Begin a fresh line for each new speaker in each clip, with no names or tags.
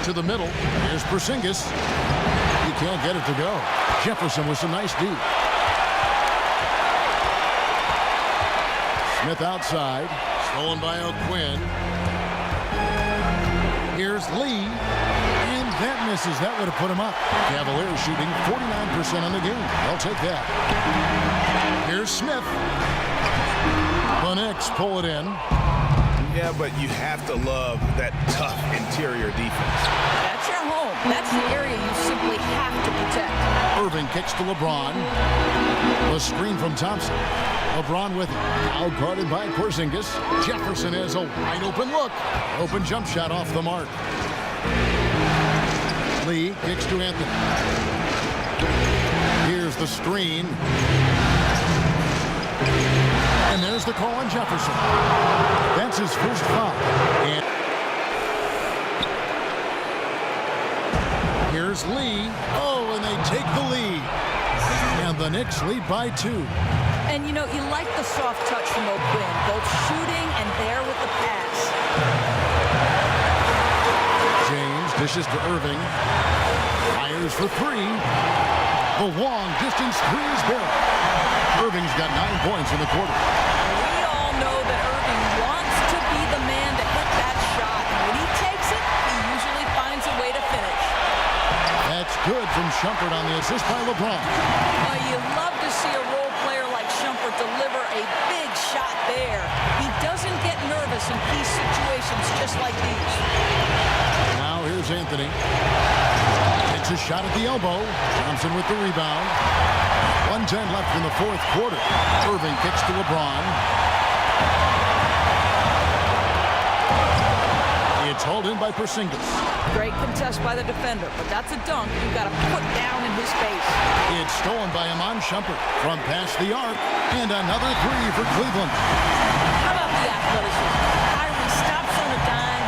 To the middle. Here's Porzingis. He can't get it to go. Jefferson with some nice deep. Smith outside. Stolen by O'Quinn. Here's Lee. And that misses. That would have put him up. Cavaliers shooting 49% on the game. They'll take that. Here's Smith. The Knicks pull it in.
Yeah, but you have to love that tough interior defense.
That's your home. That's the area you simply have to protect.
Irving kicks to LeBron. The screen from Thompson. LeBron with it. Now guarded by Porzingis. Jefferson has a wide open look. Open jump shot off the mark. Lee kicks to Anthony. Here's the screen. And there's the call on Jefferson. That's his first foul. And here's Lee. Oh, and they take the lead. And the Knicks lead by 2.
And, you know, you like the soft touch from O'Quinn, both shooting and there with the pass.
James dishes to Irving. Fires for 3. The long distance 3 is good. Irving's got 9 points in the quarter.
We all know that Irving wants to be the man to hit that shot. And when he takes it, he usually finds a way to finish.
That's good from Shumpert on the assist by LeBron.
You love to see a role player like Shumpert deliver a big shot there. He doesn't get nervous in key situations just like these.
Now here's Anthony. Takes a shot at the elbow. Thompson with the rebound. 1:10 left in the fourth quarter. Irving kicks to LeBron. It's hauled in by Porzingis.
Great contest by the defender, but that's a dunk you got to put down in his face.
It's stolen by Iman Shumpert from past the arc. And another 3 for Cleveland.
How about the athleticism? Kyrie stops on a dime.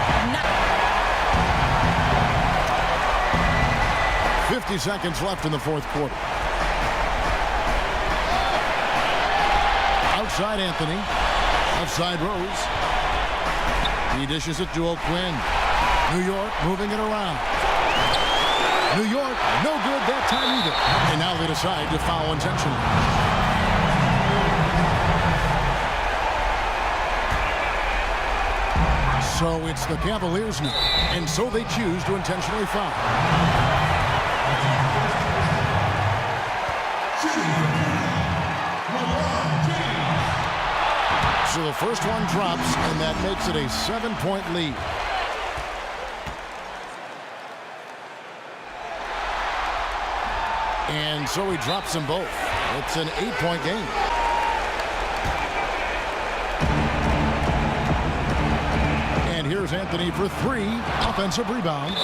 50 seconds left in the fourth quarter. Outside Anthony. Outside Rose. He dishes it to O'Quinn. New York moving it around. New York, no good that time either. And now they decide to foul intentionally. So it's the Cavaliers now. And so they choose to intentionally foul. So the first one drops, and that makes it a 7-point lead. And so he drops them both. It's an 8-point game. And here's Anthony for 3. Offensive rebound.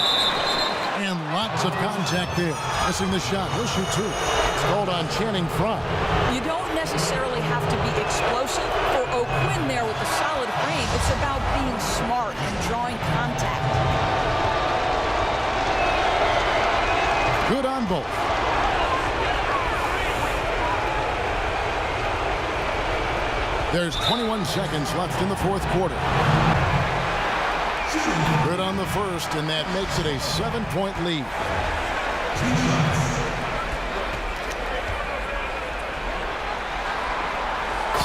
And lots of contact there. Missing the shot. He'll shoot 2. It's called on Channing Frye.
You don't necessarily have to be explosive. For O'Quinn there with a solid frame, it's about being smart and drawing contact.
Good on both. There's 21 seconds left in the fourth quarter. Good on the first, and that makes it a 7-point lead.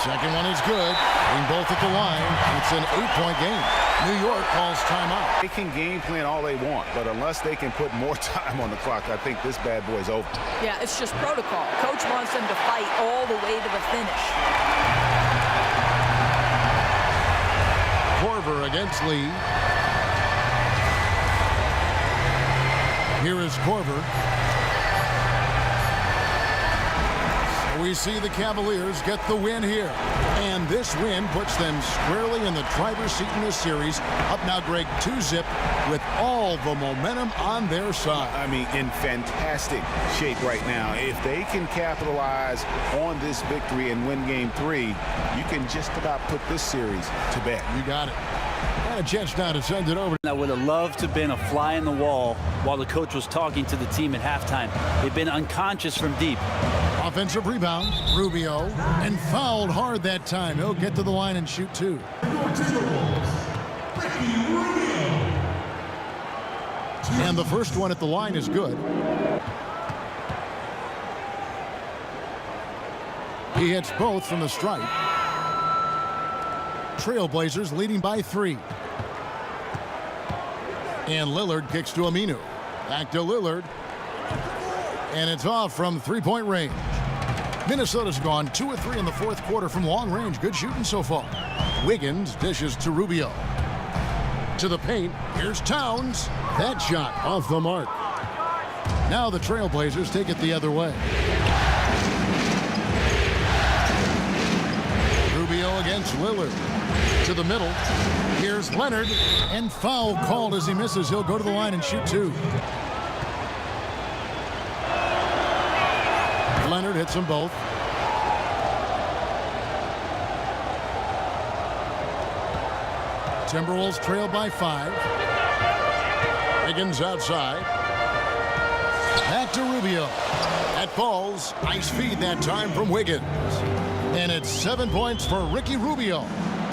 Second one is good. Being both at the line, it's an 8-point game. New York calls timeout.
They can game plan all they want, but unless they can put more time on the clock, I think this bad boy's over.
Yeah, it's just protocol. Coach wants them to fight all the way to the finish.
Korver against Lee. Here is Korver. We see the Cavaliers get the win here. And this win puts them squarely in the driver's seat in this series. Up now, Greg, 2-zip with all the momentum on their side.
I mean, in fantastic shape right now. If they can capitalize on this victory and win game 3, you can just about put this series to bed.
You got it. Got a chance now to send it over.
I would have loved to have been a fly in the wall while the coach was talking to the team at halftime. They've been unconscious from deep.
Offensive rebound, Rubio, and fouled hard that time. He'll get to the line and shoot 2. And the first one at the line is good. He hits both from the stripe. Trailblazers leading by 3. And Lillard kicks to Aminu. Back to Lillard. And it's off from three-point range. Minnesota's gone 2 of 3 in the fourth quarter from long range. Good shooting so far. Wiggins dishes to Rubio. To the paint. Here's Towns. That shot off the mark. Now the Trailblazers take it the other way. Rubio against Lillard. To the middle. Here's Leonard. And foul called as he misses. He'll go to the line and shoot 2. Leonard hits them both. Timberwolves trail by 5. Wiggins outside. Back to Rubio. That falls. Nice feed that time from Wiggins. And it's 7 points for Ricky Rubio.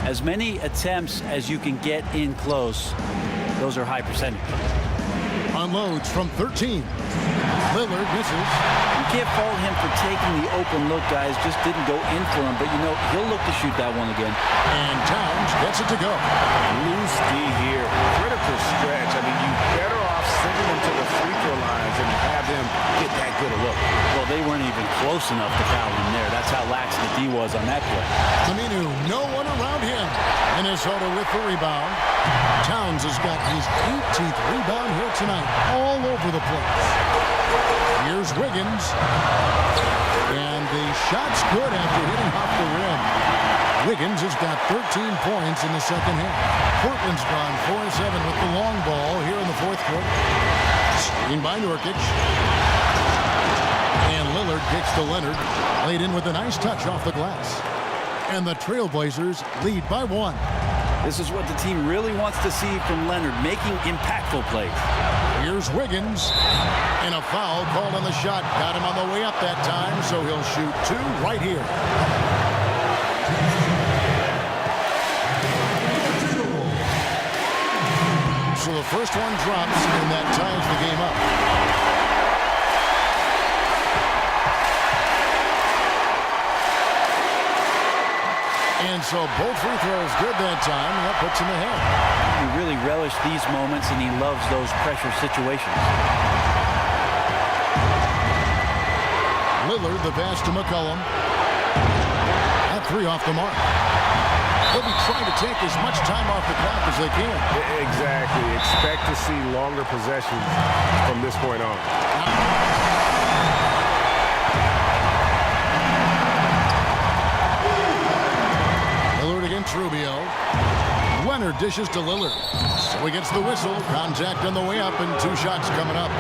As many attempts as you can get in close, those are high percentage.
Unloads from 13. Lillard misses.
You can't fault him for taking the open look, guys. Just didn't go in for him. But, you know, he'll look to shoot that one again.
And Towns gets it to go.
Loose D here. Critical stretch. I mean, you better off sending them to the free throw lines and have them get that good a look.
Well, they weren't even close enough to foul him there. That's how lax the D was on that play.
Aminu, no one around him. Minnesota with the rebound. Towns has got his 18th rebound here tonight. All over the place. Here's Wiggins. And the shot's good after hitting off the rim. Wiggins has got 13 points in the second half. Portland's gone 4-7 with the long ball here in the fourth quarter. Screen by Nurkic. And Lillard kicks to Leonard. Laid in with a nice touch off the glass. And the Trailblazers lead by 1.
This is what the team really wants to see from Leonard, making impactful plays.
Here's Wiggins. And a foul called on the shot. Got him on the way up that time, so he'll shoot 2 right here. So the first one drops, and that ties the game up. And so both free throws good that time, and that puts him ahead.
He really relished these moments, and he loves those pressure situations.
Lillard, the pass to McCollum. That 3 off the mark. They'll be trying to take as much time off the clock as they can.
Exactly. Expect to see longer possessions from this point on.
Against Rubio. Leonard dishes to Lillard. So he gets the whistle. Contact on the way up and 2 shots coming up.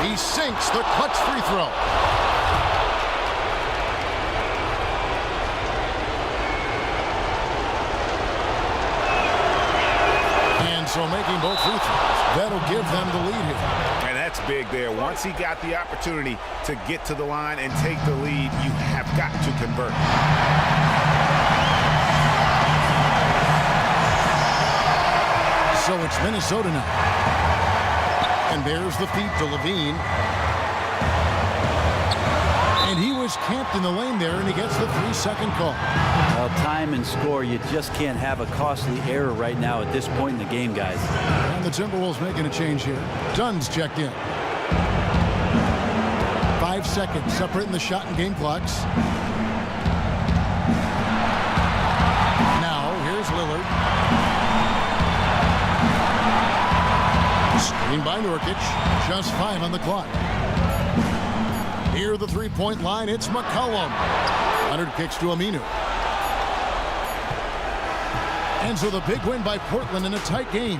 He sinks the clutch free throw. So making both free throws, that'll give them the lead here.
And that's big there. Once he got the opportunity to get to the line and take the lead, you have got to convert.
So it's Minnesota now. And there's the feed to Levine. And he was camped in the lane there, and he gets the 3-second call.
Well, time and score, you just can't have a costly error right now at this point in the game, guys.
And the Timberwolves making a change here. Dunn's checked in. 5 seconds separating the shot and game clocks. Now, here's Lillard. Screen by Nurkic. Just 5 on the clock. Near the 3-point line, it's McCollum. Leonard kicks to Aminu. And so the big win by Portland in a tight game.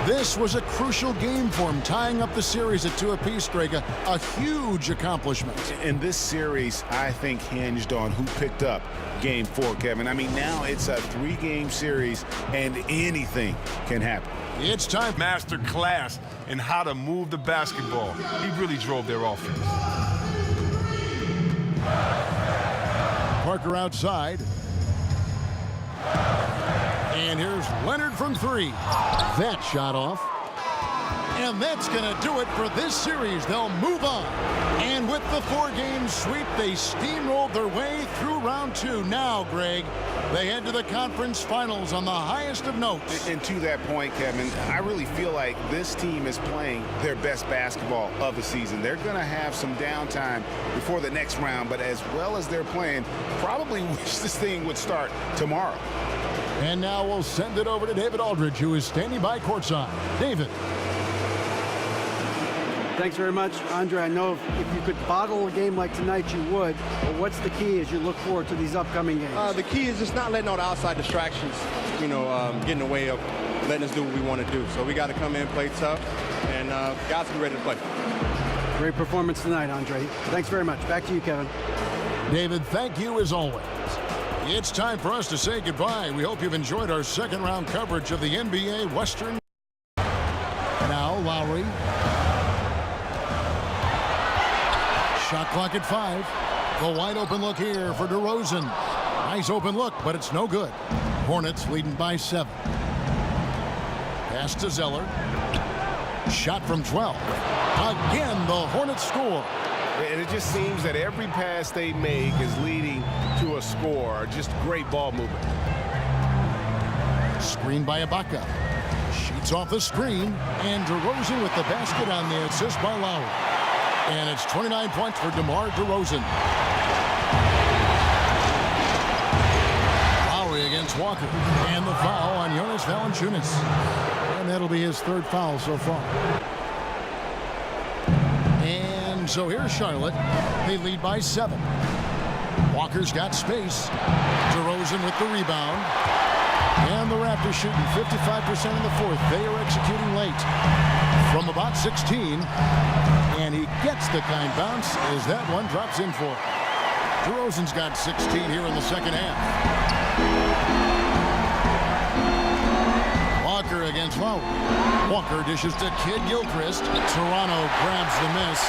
This was a crucial game for him, tying up the series at 2 apiece, Greg. A huge accomplishment.
And this series, I think, hinged on who picked up Game 4, Kevin. I mean, now it's a 3-game series, and anything can happen.
It's time.
Master class in how to move the basketball. He really drove their offense.
Parker outside. And here's Leonard from three. That shot off. And that's going to do it for this series. They'll move on. And with the 4-game sweep, they steamrolled their way through round 2. Now, Greg, they head to the conference finals on the highest of notes.
And to that point, Kevin, I really feel like this team is playing their best basketball of the season. They're going to have some downtime before the next round, but as well as they're playing, probably wish this thing would start tomorrow.
And now we'll send it over to David Aldridge, who is standing by courtside. David.
Thanks very much, Andre. I know if you could bottle a game like tonight, you would. But what's the key as you look forward to these upcoming games?
The key is just not letting all the outside distractions, get in the way of letting us do what we want to do. So we got to come in, play tough, and guys will be ready to play.
Great performance tonight, Andre. Thanks very much. Back to you, Kevin.
David, thank you as always. It's time for us to say goodbye. We hope you've enjoyed our second-round coverage of the NBA Western. Now, Lowry. Shot clock at 5. The wide open look here for DeRozan. Nice open look, but it's no good. Hornets leading by 7. Pass to Zeller. Shot from 12. Again, the Hornets score.
And it just seems that every pass they make is leading to a score. Just great ball movement.
Screen by Ibaka. Sheets off the screen. And DeRozan with the basket on the assist by Lowry. And it's 29 points for DeMar DeRozan. Lowry against Walker. And the foul on Jonas Valanciunas. And that'll be his 3rd foul so far. And so here's Charlotte. They lead by 7. Walker's got space. DeRozan with the rebound. And the Raptors shooting 55% in the 4th. They are executing late. From about 16. And he gets the kind bounce as that one drops in for. DeRozan's got 16 here in the second half. Walker against Lowry. Walker dishes to Kid Gilchrist. Toronto grabs the miss.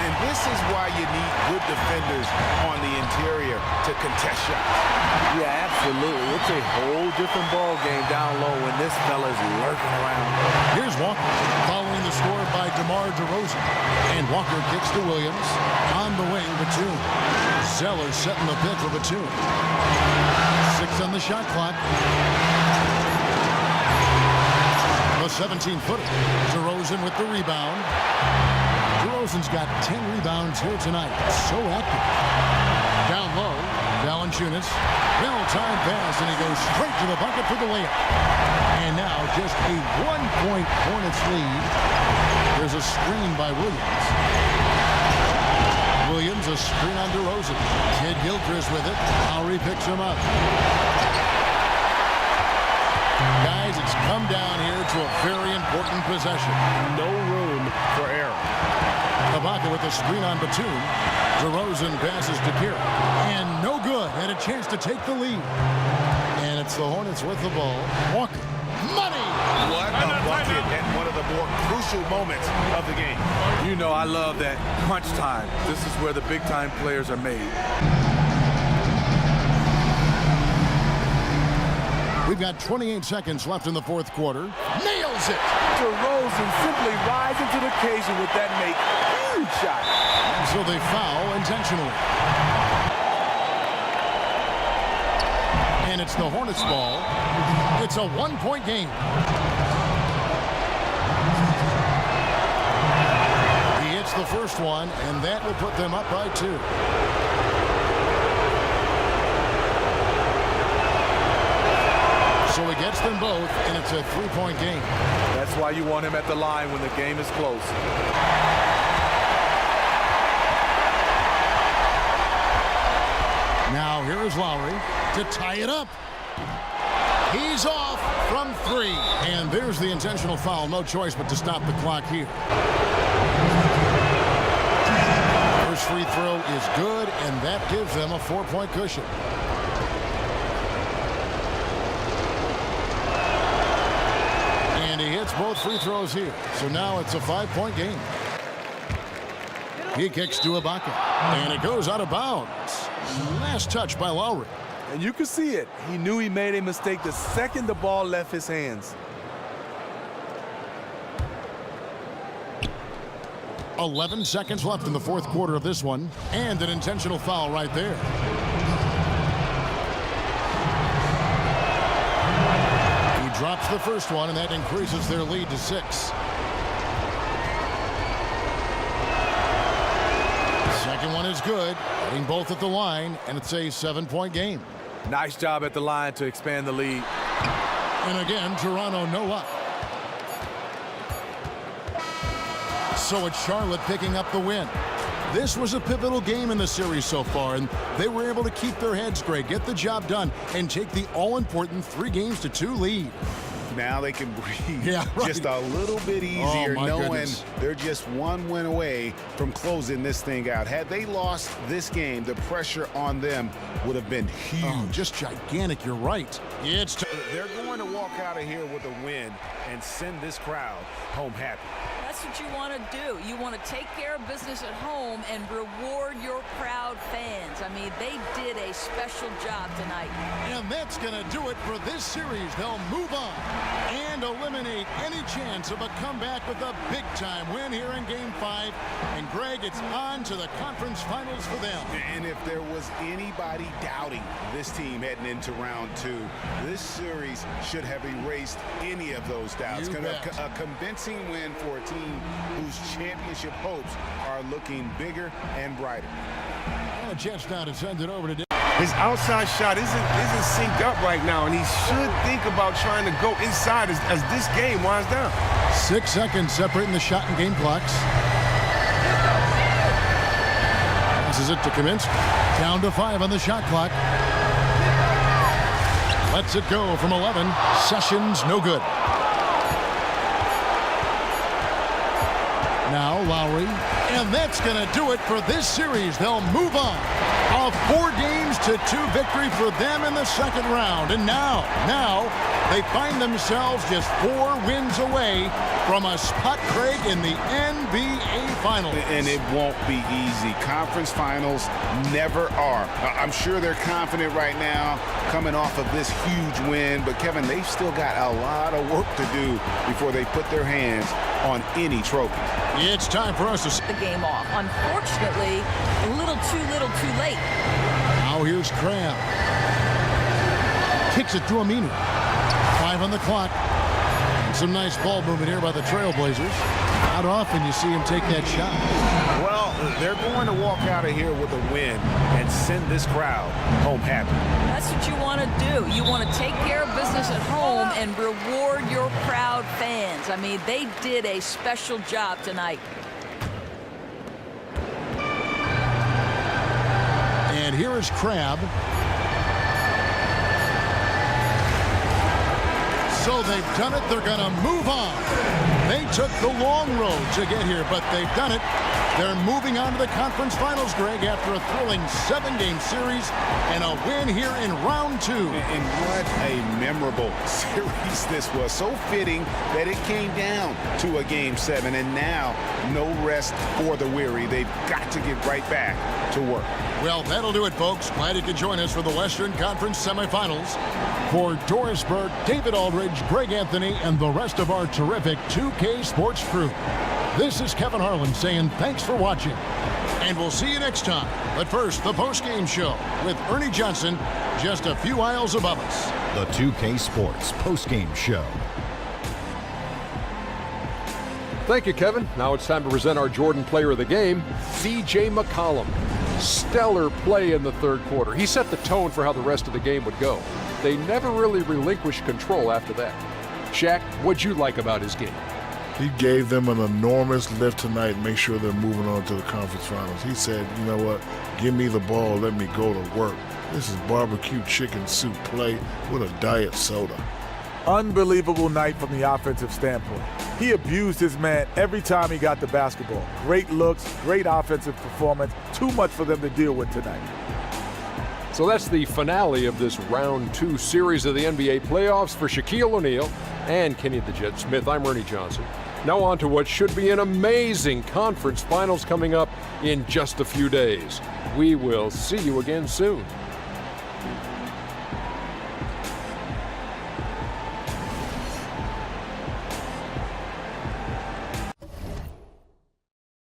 And this is why you need good defenders on the interior to contest shots.
Yeah, absolutely. It's a whole different ball game down low when this fella's lurking around.
Here's Walker following the score by DeMar DeRozan. And Walker kicks to Williams. On the wing, Batum. Zeller setting the pick for Batum. 6 on the shot clock. The 17-footer. DeRozan with the rebound. DeRozan's got 10 rebounds here tonight. So active. Down low, Valanciunas. Well-timed pass, and he goes straight to the bucket for the layup. And now just a 1-point Hornets lead. There's a screen by Williams. Williams, a screen on DeRozan. Kid Gilchrist with it. Lowry picks him up. Guys, it's come down here to a very important possession. No room for error. Ibaka with a screen on Batum. DeRozan passes to Pierre. And no good. Had a chance to take the lead. And it's the Hornets with the ball. Walker. Money!
What a bucket at one of the more crucial moments of the game.
You know I love that crunch time. This is where the big-time players are made.
We've got 28 seconds left in the 4th quarter. Nails it!
DeRozan simply rising to the occasion with that make. Huge shot.
So they foul intentionally. And it's the Hornets ball. It's a 1-point game. He hits the first one, and that will put them up by 2. So he gets them both, and it's a 3-point game.
That's why you want him at the line when the game is close.
Now here is Lowry to tie it up. He's off from 3. And there's the intentional foul. No choice but to stop the clock here. First free throw is good, and that gives them a 4-point cushion. And he hits both free throws here. So now it's a 5-point game. He kicks to Ibaka, and it goes out of bounds. Last touch by Lowry.
And you can see it. He knew he made a mistake the second the ball left his hands.
11 seconds left in the fourth quarter of this one, and an intentional foul right there. He drops the first one, and that increases their lead to 6. Second one is good, hitting both at the line, and it's a 7-point game.
Nice job at the line to expand the lead.
And again, Toronto no up. So it's Charlotte picking up the win. This was a pivotal game in the series so far, and they were able to keep their heads straight, get the job done, and take the all-important 3-2 lead.
Now they can breathe
right.
just a little bit easier, knowing
goodness.
they're just one win away from closing this thing out. Had they lost this game, the pressure on them would have been huge.
Oh, just gigantic, you're right.
They're going to walk out of here with a win and send this crowd home happy.
That's what you want to do. You want to take care of business at home and reward your proud fans. I mean, they did a special job tonight.
And that's going to do it for this series. They'll move on and eliminate any chance of a comeback with a big-time win here in Game 5. And, Greg, it's on to the conference finals for them.
And if there was anybody doubting this team heading into round 2, this series should have erased any of those doubts. A convincing win for a team whose championship hopes are looking bigger and brighter.
And a chance now to send it over to
His outside shot isn't synced up right now, and he should think about trying to go inside as this game winds down.
6 seconds separating the shot and game clocks. Passes it to Kaminsky. Down to 5 on the shot clock. Lets it go from 11. Sessions no good. Now Lowry, and that's going to do it for this series. They'll move on. A 4-2 victory for them in the second round. And now they find themselves just 4 wins away from a spot, Craig, in the NBA Finals.
And it won't be easy. Conference finals never are. I'm sure they're confident right now coming off of this huge win. But, Kevin, they've still got a lot of work to do before they put their hands on any trophy.
It's time for us to
The game off. Unfortunately, a little too late.
Now here's Cram. Kicks it to Aminu. 5 on the clock. And some nice ball movement here by the Trailblazers. Not often you see him take that shot.
Well, they're going to walk out of here with a win and send this crowd home happy.
That's what you want to do. You want to take care of business at home and reward your proud fans. I mean, they did a special job tonight.
And here is Crabbe. So they've done it. They're going to move on. They took the long road to get here, but they've done it. They're moving on to the conference finals, Greg, after a thrilling 7-game series and a win here in round 2.
And what a memorable series this was. So fitting that it came down to a Game 7, and now no rest for the weary. They've got to get right back to work.
Well, that'll do it, folks. Glad you could join us for the Western Conference semifinals. For Doris Burke, David Aldridge, Greg Anthony, and the rest of our terrific 2K Sports crew, this is Kevin Harlan saying thanks for watching, and we'll see you next time. But first, the post-game show with Ernie Johnson just a few aisles above us.
The 2K Sports post-game show.
Thank you, Kevin. Now it's time to present our Jordan Player of the Game, C.J. McCollum. Stellar play in the third quarter. He set the tone for how the rest of the game would go. They never really relinquished control after that. Shaq, what'd you like about his game?
He gave them an enormous lift tonight, make sure they're moving on to the conference finals. He said, you know what, give me the ball, let me go to work. This is barbecue chicken soup play with a diet soda.
Unbelievable night from the offensive standpoint. He abused his man every time he got the basketball. Great looks, great offensive performance. Too much for them to deal with tonight.
So that's the finale of this round 2 series of the NBA playoffs. For Shaquille O'Neal and Kenny the Jet Smith, I'm Ernie Johnson. Now on to what should be an amazing conference finals coming up in just a few days. We will see you again soon.